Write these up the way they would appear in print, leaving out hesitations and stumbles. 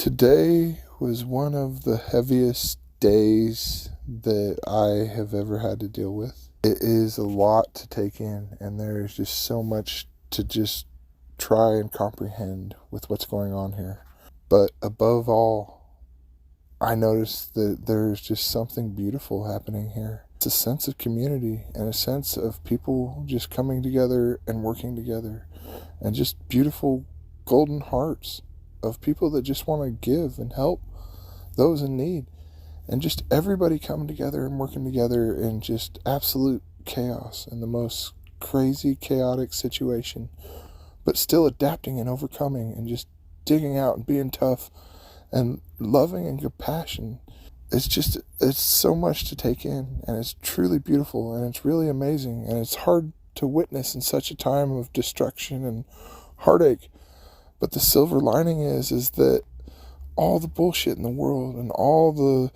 Today was one of the heaviest days that I have ever had to deal with. It is a lot to take in, and there's just so much to just try and comprehend with what's going on here. But above all, I noticed that there's just something beautiful happening here. It's a sense of community and a sense of people just coming together and working together, and just beautiful golden hearts of people that just want to give and help those in need, and just everybody coming together and working together in just absolute chaos and the most crazy chaotic situation, but still adapting and overcoming and just digging out and being tough and loving and compassion. It's so much to take in, and it's truly beautiful, and it's really amazing, and it's hard to witness in such a time of destruction and heartache. But the silver lining is that all the bullshit in the world and all the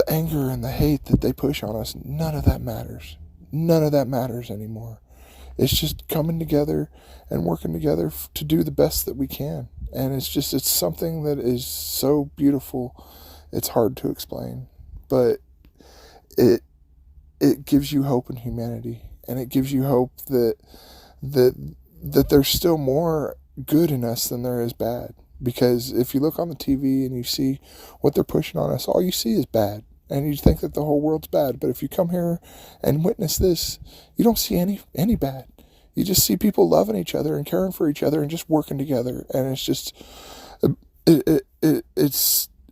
anger and the hate that they push on us, none of that matters. None of that matters anymore. It's just coming together and working together to do the best that we can. And it's something that is so beautiful. It's hard to explain, but it gives you hope in humanity, and it gives you hope that there's still more good in us than there is bad. Because if you look on the TV and you see what they're pushing on us, all you see is bad, and you think that the whole world's bad. But if you come here and witness this, you don't see any bad. You just see people loving each other and caring for each other and just working together, and it's just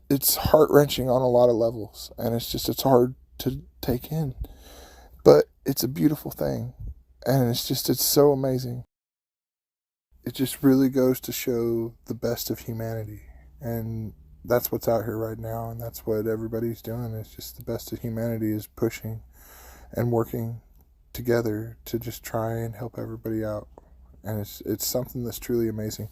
it's heart-wrenching on a lot of levels, and it's hard to take in, but it's a beautiful thing, and it's so amazing. It just really goes to show the best of humanity, and that's what's out here right now, and that's what everybody's doing. It's just the best of humanity is pushing and working together to just try and help everybody out, and it's something that's truly amazing.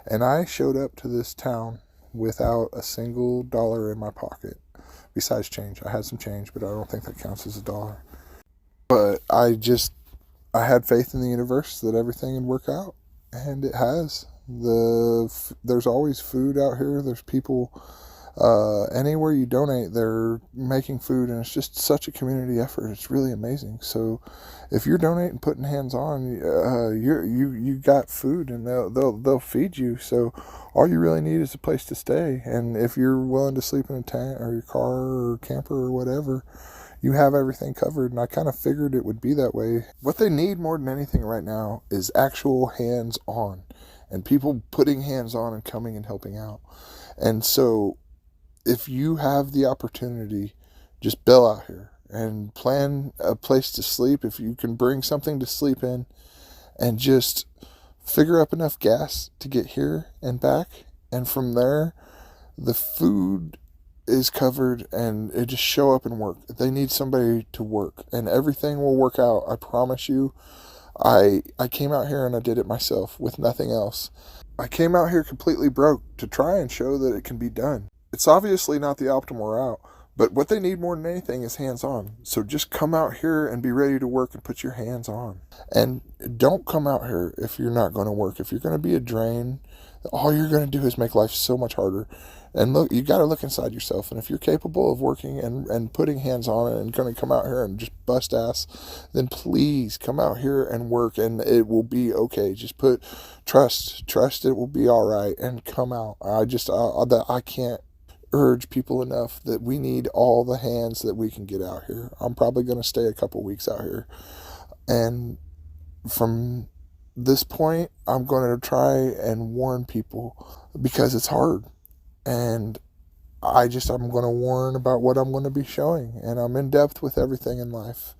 And I showed up to this town without a single dollar in my pocket, besides change. I had some change, but I don't think that counts as a dollar. But I had faith in the universe that everything would work out. And it has. There's always food out here. There's people, anywhere you donate, they're making food, and it's just such a community effort. It's really amazing. So, if you're donating, putting hands on, you got food, and they'll feed you. So, all you really need is a place to stay. And if you're willing to sleep in a tent or your car or camper or whatever, you have everything covered, and I kind of figured it would be that way. What they need more than anything right now is actual hands-on, and people putting hands on and coming and helping out. And so, if you have the opportunity, just bail out here and plan a place to sleep. If you can bring something to sleep in, and just figure up enough gas to get here and back, and from there, the food is covered, and it just show up and work. They need somebody to work, and everything will work out. I promise you. I came out here and I did it myself with nothing else. I came out here completely broke to try and show that it can be done. It's obviously not the optimal route, but what they need more than anything is hands-on. So just come out here and be ready to work and put your hands on. And don't come out here if you're not going to work. If you're going to be a drain, all you're going to do is make life so much harder. And look, you got to look inside yourself. And if you're capable of working and putting hands on it and going to come out here and just bust ass, then please come out here and work, and it will be okay. Just trust it will be all right, and come out. I can't urge people enough that we need all the hands that we can get out here. I'm probably going to stay a couple weeks out here, and from this point, I'm going to try and warn people, because it's hard. And I'm going to warn about what I'm going to be showing. And I'm in depth with everything in life.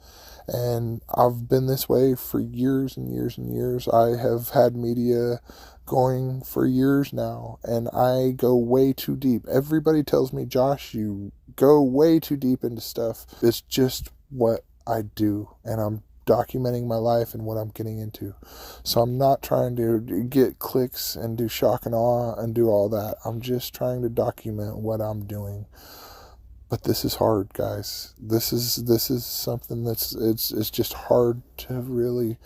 And I've been this way for years and years and years. I have had media going for years now, and I go way too deep. Everybody tells me, Josh, you go way too deep into stuff. It's just what I do, and I'm documenting my life and what I'm getting into. So I'm not trying to get clicks and do shock and awe and do all that. I'm just trying to document what I'm doing. But this is hard, guys. This is something it's just hard to really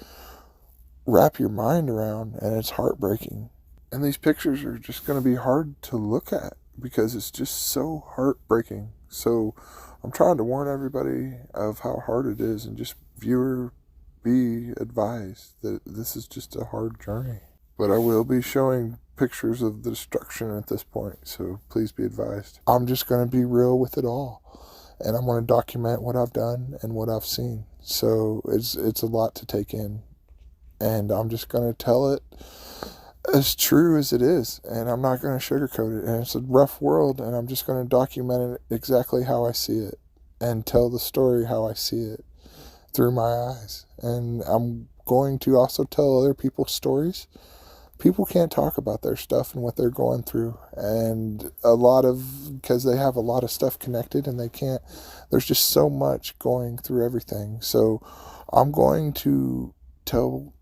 wrap your mind around, and it's heartbreaking. And these pictures are just going to be hard to look at, because it's just so heartbreaking. So I'm trying to warn everybody of how hard it is, and just viewer, be advised that this is just a hard journey. But I will be showing pictures of the destruction at this point, so please be advised. I'm just going to be real with it all, and I'm going to document what I've done and what I've seen. So it's a lot to take in, and I'm just going to tell it as true as it is, and I'm not going to sugarcoat it. And it's a rough world, and I'm just going to document it exactly how I see it and tell the story how I see it through my eyes. And I'm going to also tell other people's stories. People can't talk about their stuff and what they're going through, and because they have a lot of stuff connected, and there's just so much going through everything. So I'm going to tell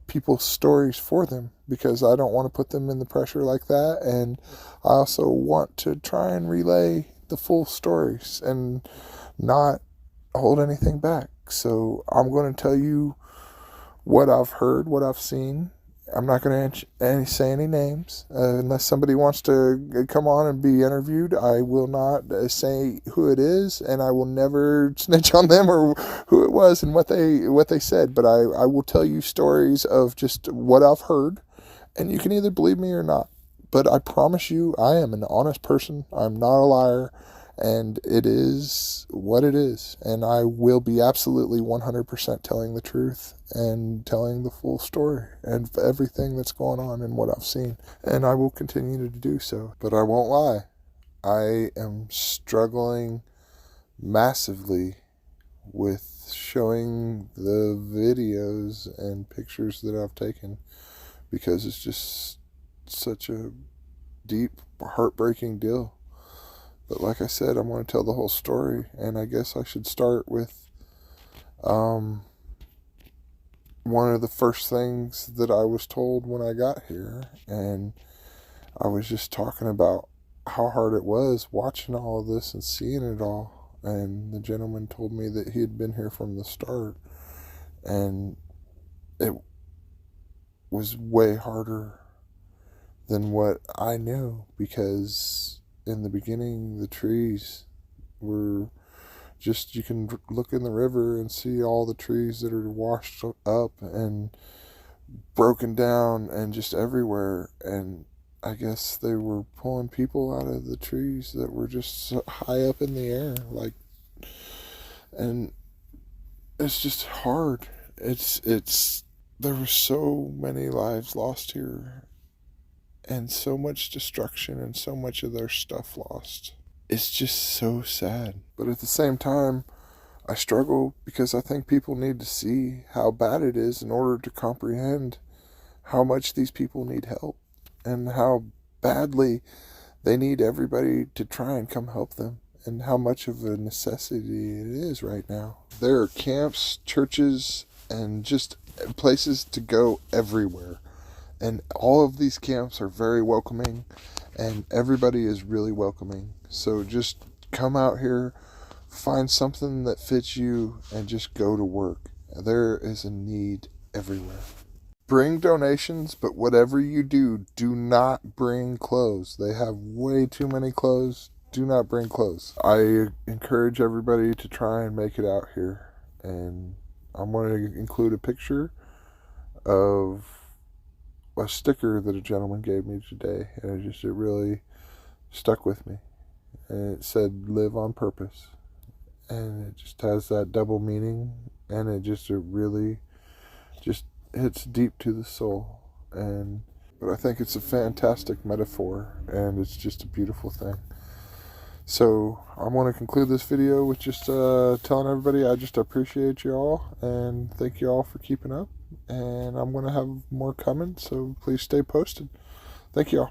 people's stories for them, because I don't want to put them in the pressure like that, and I also want to try and relay the full stories and not hold anything back. So I'm going to tell you what I've heard, what I've seen. I'm not going to say any names unless somebody wants to come on and be interviewed. I will not say who it is, and I will never snitch on them or who it was and what they said. But I will tell you stories of just what I've heard, and you can either believe me or not. But I promise you, I am an honest person. I'm not a liar. And it is what it is. And I will be absolutely 100% telling the truth and telling the full story and everything that's going on and what I've seen. And I will continue to do so. But I won't lie. I am struggling massively with showing the videos and pictures that I've taken, because it's just such a deep, heartbreaking deal. But like I said, I'm going to tell the whole story, and I guess I should start with one of the first things that I was told when I got here, and I was just talking about how hard it was watching all of this and seeing it all, and the gentleman told me that he had been here from the start, and it was way harder than what I knew, because in the beginning, the trees were just, you can look in the river and see all the trees that are washed up and broken down and just everywhere. And I guess they were pulling people out of the trees that were just so high up in the air, and it's just hard. There were so many lives lost here, and so much destruction, and so much of their stuff lost. It's just so sad. But at the same time, I struggle, because I think people need to see how bad it is in order to comprehend how much these people need help, and how badly they need everybody to try and come help them, and how much of a necessity it is right now. There are camps, churches, and just places to go everywhere. And all of these camps are very welcoming, and everybody is really welcoming. So just come out here, find something that fits you, and just go to work. There is a need everywhere. Bring donations, but whatever you do, do not bring clothes. They have way too many clothes. Do not bring clothes. I encourage everybody to try and make it out here. And I'm going to include a picture of a sticker that a gentleman gave me today, and it really stuck with me. And it said, "Live on purpose," and it just has that double meaning, and it really just hits deep to the soul. But I think it's a fantastic metaphor, and it's just a beautiful thing. So I want to conclude this video with just telling everybody I just appreciate you all, and thank you all for keeping up. And I'm going to have more coming, so please stay posted. Thank you all.